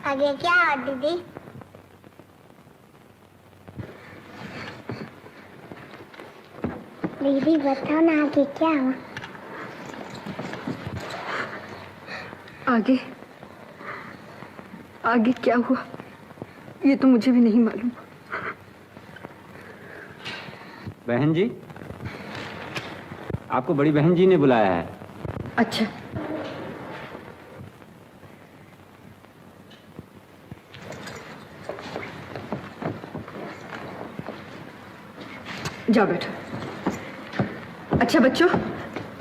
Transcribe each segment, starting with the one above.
आगे क्या हुआ दीदी? दीदी बताओ ना आगे क्या हुआ? आगे आगे क्या हुआ ये तो मुझे भी नहीं मालूम। बहन जी, आपको बड़ी बहन जी ने बुलाया है। अच्छा, जाओ बैठो। अच्छा बच्चों,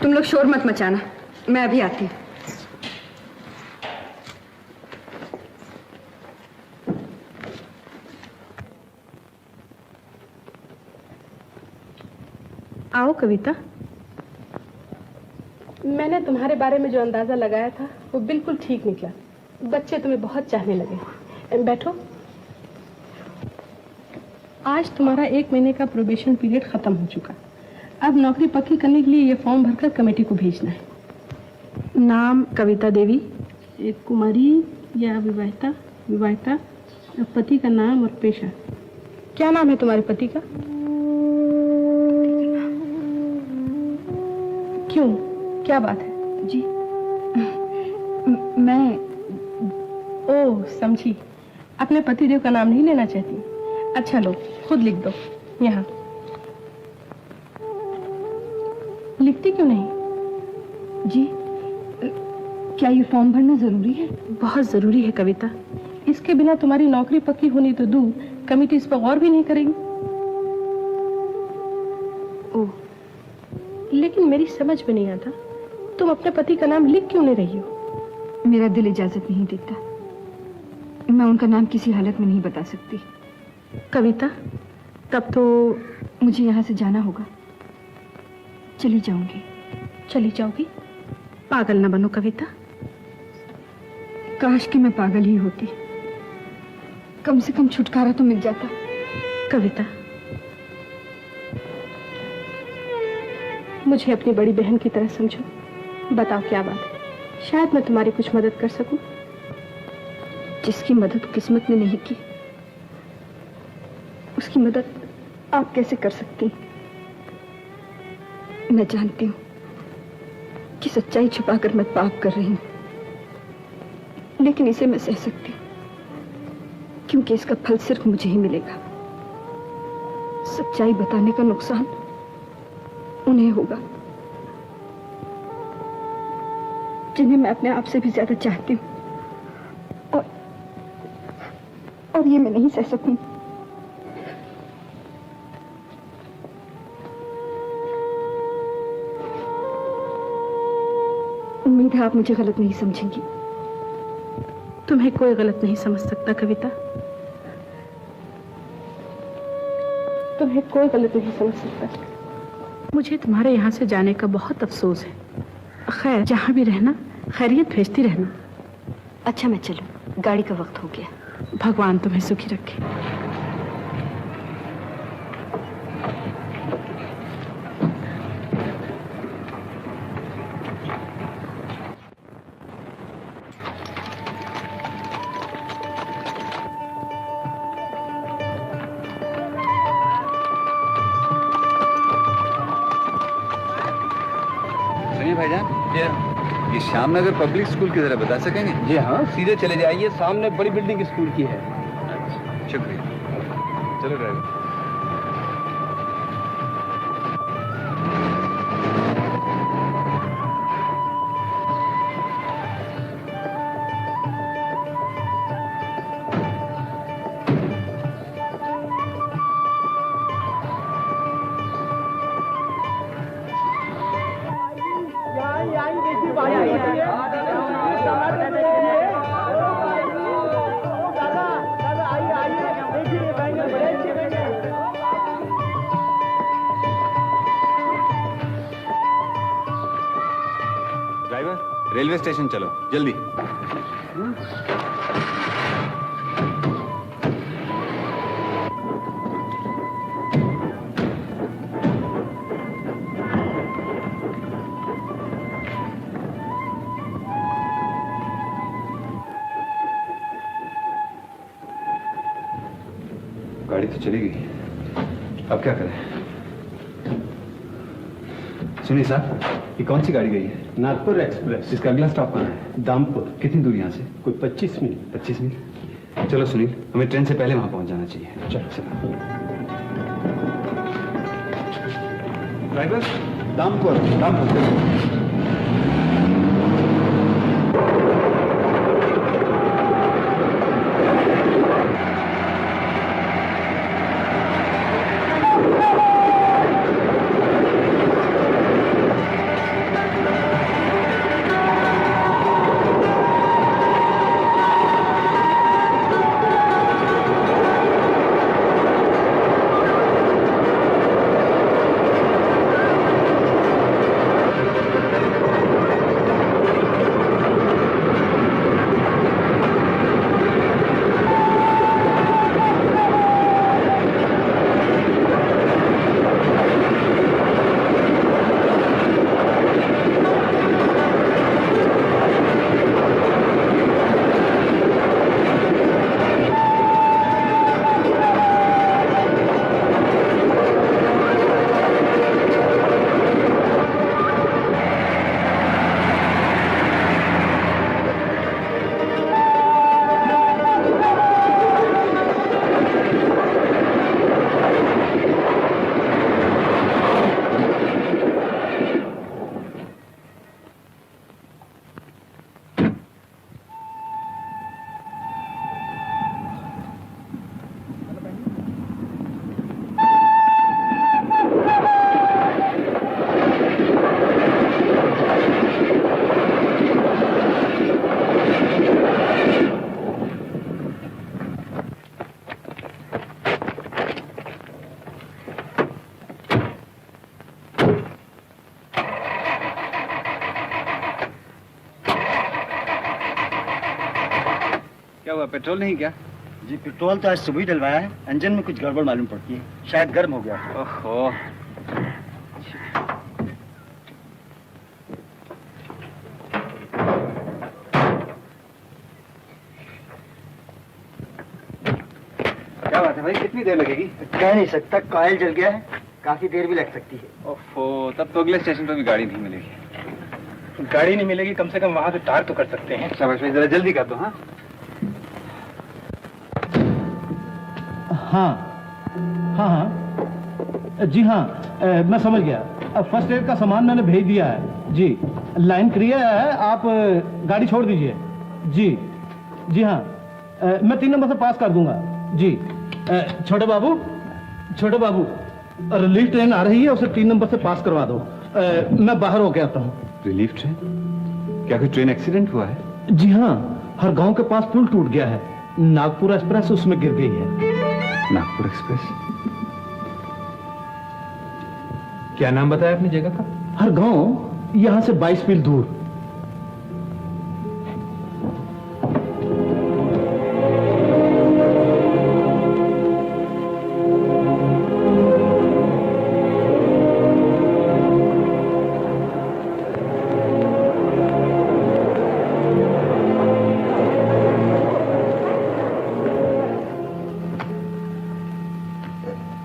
तुम लोग शोर मत मचाना, मैं अभी आती हूँ। आओ कविता, मैंने तुम्हारे बारे में जो अंदाजा लगाया था वो बिल्कुल ठीक निकला। बच्चे तुम्हें बहुत चाहने लगे। बैठो। आज तुम्हारा 1 महीने का प्रोबेशन पीरियड खत्म हो चुका। अब नौकरी पक्की करने के लिए ये फॉर्म भरकर कमेटी को भेजना है। नाम कविता देवी, एक कुमारी या विवाहिता? विवाहिता। पति का नाम और पेशा? क्या नाम है तुम्हारे पति का? क्यों, क्या बात है? जी मैं ओह समझी, अपने पतिदेव का नाम नहीं लेना चाहती। अच्छा लो, खुद लिख दो यहाँ। लिखती क्यों नहीं? जी, क्या ये फॉर्म भरना जरूरी है? बहुत जरूरी है कविता। इसके बिना तुम्हारी नौकरी पक्की होनी तो दूर, कमेटी इस पर गौर भी नहीं करेगी। ओह, लेकिन मेरी समझ में नहीं आता, तुम अपने पति का नाम लिख क्यों नहीं रही हो? मेरा दिल इजाजत नहीं देता। मैं उनका नाम किसी हालत में नहीं बता सकती। कविता, तब तो मुझे यहाँ से जाना होगा। चली जाऊंगी। चली जाओगी? पागल ना बनो कविता। काश कि मैं पागल ही होती, कम से कम छुटकारा तो मिल जाता। कविता, मुझे अपनी बड़ी बहन की तरह समझो। बताओ क्या बात है, शायद मैं तुम्हारी कुछ मदद कर सकूं। जिसकी मदद किस्मत ने नहीं की, उसकी मदद आप कैसे कर सकती? मैं जानती हूँ कि सच्चाई छुपाकर मैं पाप कर रही हूँ, लेकिन इसे मैं सह सकती हूँ क्योंकि इसका फल सिर्फ मुझे ही मिलेगा। सच्चाई बताने का नुकसान उन्हें होगा जिन्हें मैं अपने आप से भी ज्यादा चाहती हूँ, और ये मैं नहीं सह सकूंगी। उम्मीद है आप मुझे गलत नहीं समझेंगी। तुम्हें कोई गलत नहीं समझ सकता कविता, तुम्हें कोई गलत नहीं समझ सकता। मुझे तुम्हारे यहाँ से जाने का बहुत अफसोस है। खैर, जहाँ भी रहना खैरियत भेजती रहना। अच्छा मैं चलूं, गाड़ी का वक्त हो गया। भगवान तुम्हें सुखी रखे। सुनिए भाईजान, ये श्यामनगर पब्लिक स्कूल की तरह बता सकेंगे? जी हाँ, सीधे चले जाइए, सामने बड़ी बिल्डिंग स्कूल की है। अच्छा, शुक्रिया। चलो ड्राइवर। रेलवे स्टेशन चलो जल्दी। गाड़ी तो चली गई, अब क्या करें? सुनिए साहब, ये कौन सी गाड़ी गई है? नागपुर एक्सप्रेस। इसका अगला स्टॉप कहाँ है? दामपुर। कितनी दूर यहाँ से? कोई 25 मिनट। 25 मिनट। चलो सुनील, हमें ट्रेन से पहले वहां पहुंच जाना चाहिए। चलो। ड्राइवर, दामपुर। दामपुर। क्या हुआ, पेट्रोल नहीं क्या? जी पेट्रोल तो आज सुबह ही डलवाया है, इंजन में कुछ गड़बड़ मालूम पड़ती है, शायद गर्म हो गया। ओहो। क्या बात है भाई, कितनी देर लगेगी? कह नहीं सकता, कॉइल जल गया है, काफी देर भी लग सकती है। ओहो, तब तो अगले स्टेशन पर भी गाड़ी नहीं मिलेगी। गाड़ी नहीं मिलेगी, कम से कम वहां से तार तो कर सकते हैं। शाबाश भाई, जरा जल्दी कर दो। हाँ हाँ हाँ हाँ जी हाँ, मैं समझ गया। फर्स्ट एड का सामान मैंने भेज दिया है जी। लाइन क्लियर है, आप गाड़ी छोड़ दीजिए जी। जी हाँ, मैं 3 नंबर से पास कर दूंगा जी। छोटे बाबू रिलीफ ट्रेन आ रही है, उसे 3 नंबर से पास करवा दो। मैं बाहर होके आता हूँ। Relief train? क्या कोई ट्रेन एक्सीडेंट हुआ है? जी हाँ, हर गांव के पास पुल टूट गया है, नागपुर एक्सप्रेस उसमें गिर गई है। नागपुर एक्सप्रेस? क्या नाम बताया आपने जगह का? हर गांव यहां से 22 मील दूर।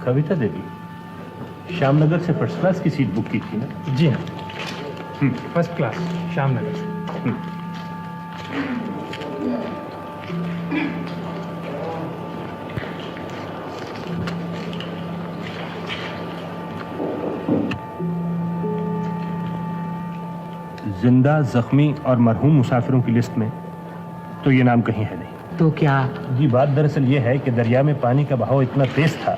कविता देवी, श्यामनगर से फर्स्ट क्लास की सीट बुक की थी ना? जी हाँ, फर्स्ट क्लास, श्यामनगर से। जिंदा, जख्मी और मरहूम मुसाफिरों की लिस्ट में तो ये नाम कहीं है नहीं। तो क्या? जी बात दरअसल ये है कि दरिया में पानी का बहाव इतना तेज था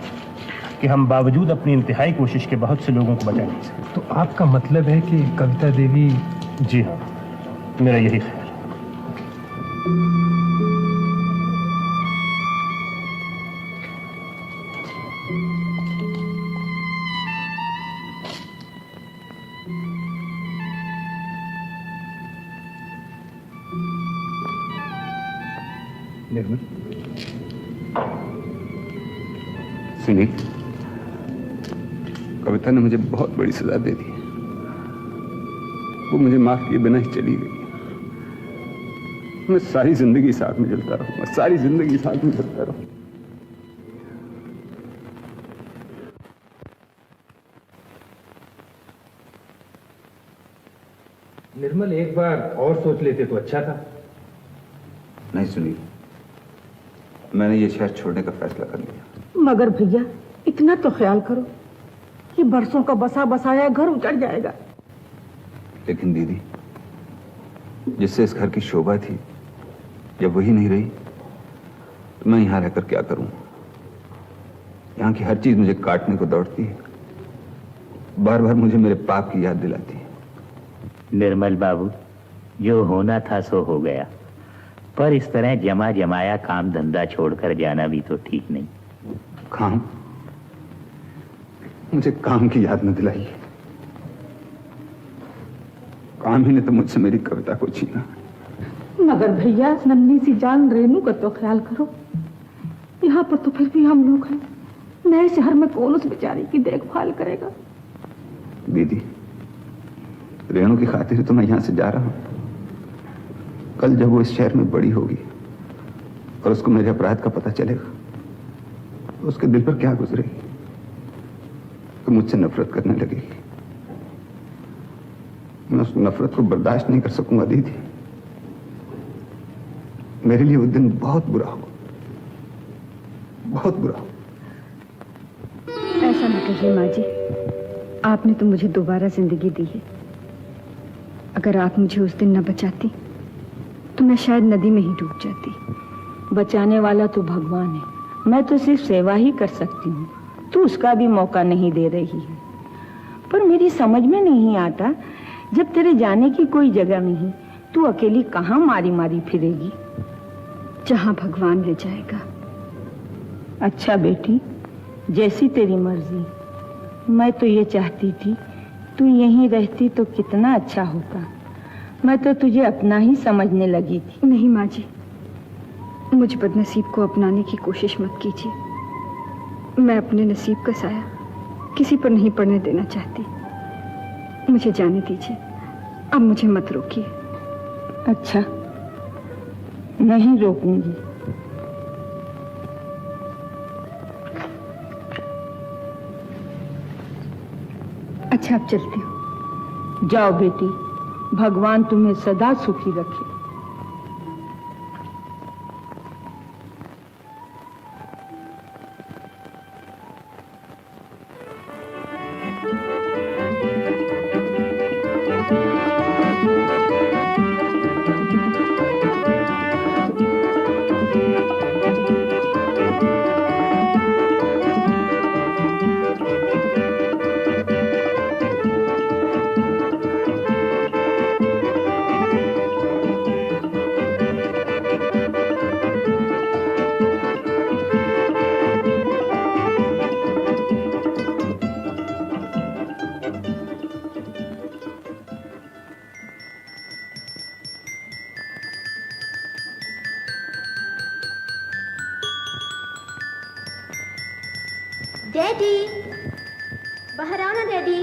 कि हम बावजूद अपनी इंतहाई कोशिश के बहुत से लोगों को बचा नहीं सके। तो आपका मतलब है कि कविता देवी? जी हाँ, मेरा यही ख्याल है। निर्मल, सुनिए, कविता ने मुझे बहुत बड़ी सजा दे दी। वो मुझे माफ किए बिना ही चली गई। मैं सारी जिंदगी साथ में चलता रहूंगा, सारी जिंदगी साथ में चलता रहूंगा। निर्मल, एक बार और सोच लेते तो अच्छा था। नहीं सुनील, मैंने ये शहर छोड़ने का फैसला कर लिया। मगर भैया इतना तो ख्याल करो कि बरसों का बसा बसाया घर उजड़ जाएगा। लेकिन दीदी, जिससे इस घर की शोभा थी, जब वही नहीं रही तो मैं यहां रहकर क्या करूं? यहां की हर चीज मुझे काटने को दौड़ती है, बार बार मुझे मेरे पाप की याद दिलाती है। निर्मल बाबू, जो होना था सो हो गया, पर इस तरह जमा जमाया काम धंधा छोड़कर जाना भी तो ठीक नहीं। काम? मुझे काम की याद न दिलाइए। काम ही ने तो मुझसे मेरी कविता को छीना। मगर भैया नन्ही सी जान रेनू का तो ख्याल करो। यहाँ पर तो फिर भी हम लोग हैं, नए शहर में कौन उस बेचारी की देखभाल करेगा? दीदी, रेणु की खातिर तो मैं यहां से जा रहा हूं। कल जब वो इस शहर में बड़ी होगी और उसको मेरे अपराध का पता चलेगा, तो उसके दिल पर क्या गुजरेगी? तो मुझसे नफरत करने लगेगी। मैं उस नफरत को बर्दाश्त नहीं कर सकूंगा दीदी। मेरे लिए वो दिन बहुत बुरा हो, बहुत बुरा हो। ऐसा न कहिए माँ जी, आपने तो मुझे दोबारा जिंदगी दी है। अगर आप मुझे उस दिन न बचाती तो मैं शायद नदी में ही डूब जाती। बचाने वाला तो भगवान है, मैं तो सिर्फ सेवा ही कर सकती हूँ। तू उसका भी मौका नहीं दे रही है। पर मेरी समझ में नहीं आता, जब तेरे जाने की कोई जगह नहीं, तू अकेली कहाँ मारी मारी फिरेगी? जहाँ भगवान ले जाएगा। अच्छा बेटी, जैसी तेरी मर्जी। मैं तो ये चाहती थी तू यहीं रहती तो कितना अच्छा होता। मैं तो तुझे अपना ही समझने लगी थी। नहीं माँ जी, मुझ बदनसीब को अपनाने की कोशिश मत कीजिए। मैं अपने नसीब का साया किसी पर नहीं पड़ने देना चाहती। मुझे जाने दीजिए, अब मुझे मत रोकिए। अच्छा, नहीं रोकूंगी। अच्छा, अब चलती हूँ। जाओ बेटी, भगवान तुम्हें सदा सुखी रखे। डैडी, बाहर आओ ना डैडी।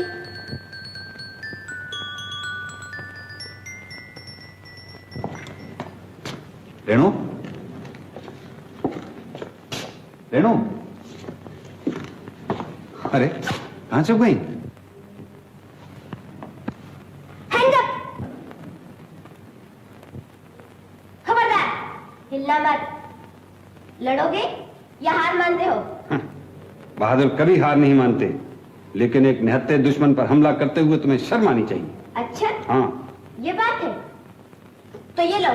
रेणु, रेणु, अरे कहां चुप गई? खबरदार, हिलना मत। लड़ोगे या हार मानते हो? बहादुर कभी हार नहीं मानते, लेकिन एक निहत्थे दुश्मन पर हमला करते हुए तुम्हें शर्म आनी चाहिए। अच्छा, हाँ, ये बात है। तो ये लो।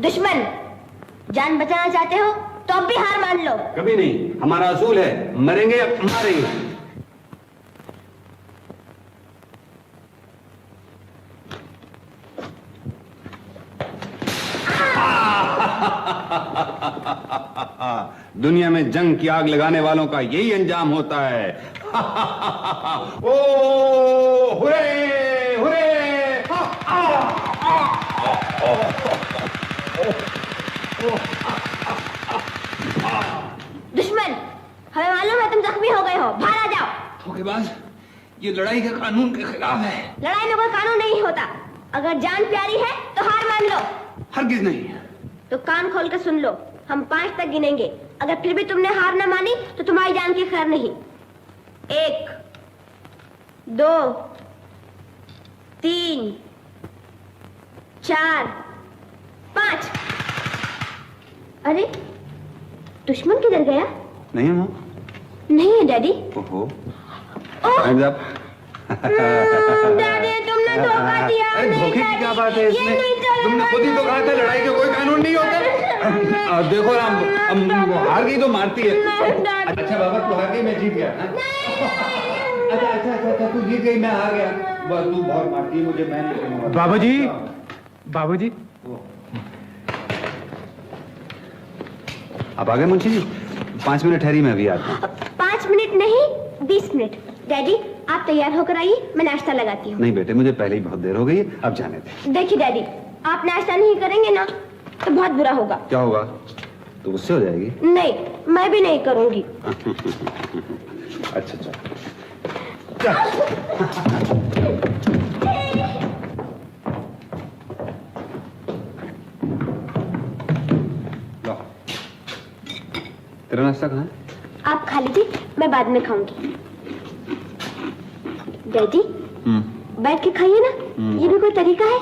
दुश्मन, जान बचाना चाहते हो तो अब भी हार मान लो। कभी नहीं। हमारा असूल है, मरेंगे या मारेंगे। दुनिया में जंग की आग लगाने वालों का यही अंजाम होता है। ओ हुरे हुरे। दुश्मन, हमें मालूम है तुम जख्मी हो गए हो, बाहर आ जाओ। धोखेबाज, ये लड़ाई के कानून के खिलाफ है। लड़ाई में कोई कानून नहीं होता। अगर जान प्यारी है तो हार मान लो। हरगिज नहीं। तो कान खोल कर सुन लो, हम 5 तक गिनेंगे। अगर फिर भी तुमने हार न मानी तो तुम्हारी जान की खैर नहीं। 1 2 3 4 5। अरे दुश्मन किधर गया? नहीं माँ। नहीं है डैडी। ओहो। डैडी तुमने धोखा दिया। अरे धोखे की क्या बात है इसमें? तुमने खुद ही तो कहा था लड़ाई के कोई कानून नहीं होते। देखो राम, हार गई तो मारती है। अच्छा बाबा तू हार गई, मैं जीत गया। अच्छा तू जीत गई, मैं हार गया। तू बहुत मारती है मुझे, मैं नहीं करूंगा। बाबूजी आप आ गए मुंशी जी? 5 मिनट ठहरी, मैं अभी आता हूँ। 5 मिनट नहीं 20 मिनट। डैडी आप तैयार होकर आइए, मैं नाश्ता लगाती हूँ। नहीं बेटे, मुझे पहले ही बहुत देर हो गई है, अब जाने दे। देखिए डैडी, आप नाश्ता नहीं करेंगे ना तो बहुत बुरा होगा। क्या होगा? तो गुस्से हो जाएगी? नहीं, मैं भी नहीं करूंगी। अच्छा अच्छा। लो, तेरा नाश्ता कहाँ है? आप खा लीजिए, मैं बाद में खाऊंगी। डैडी बैठ के खाइए ना, ये भी कोई तरीका है?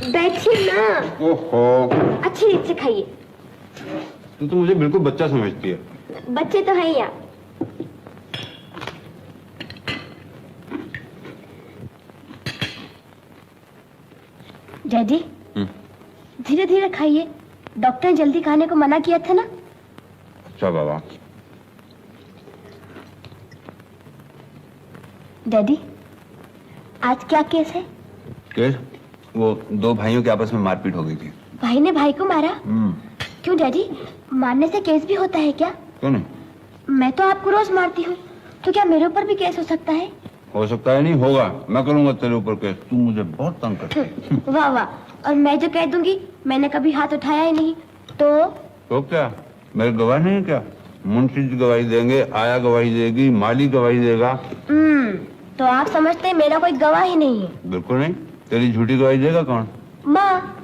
बैठिए ना। ओहो, अच्छी रीत से खाइए। तू तो मुझे बिल्कुल बच्चा समझती है। बच्चे तो हैं यहाँ। डैडी धीरे धीरे खाइए, डॉक्टर ने जल्दी खाने को मना किया था ना। अच्छा बाबा। डैडी आज क्या केस है? केस? वो 2 भाइयों के आपस में मारपीट हो गई थी। भाई ने भाई को मारा? क्यों डैडी, मारने से केस भी होता है क्या? क्यों नहीं? मैं तो आपको रोज मारती हूँ, तो क्या मेरे ऊपर भी केस हो सकता है? हो सकता है, नहीं होगा। मैं करूंगा तेरे ऊपर केस। तू मुझे बहुत तंग करती है। वाह वाह, और मैं जो कह दूंगी मैंने कभी हाथ उठाया ही नहीं तो क्या मेरे गवाह नहीं है क्या? मुंशी जी गवाही देंगे, आया गवाही देगी, माली गवाही देगा। तो आप समझते हैं मेरा कोई गवाह ही नहीं है? बिल्कुल नहीं। तेरी झूठी गवाही देगा कौन? माँ।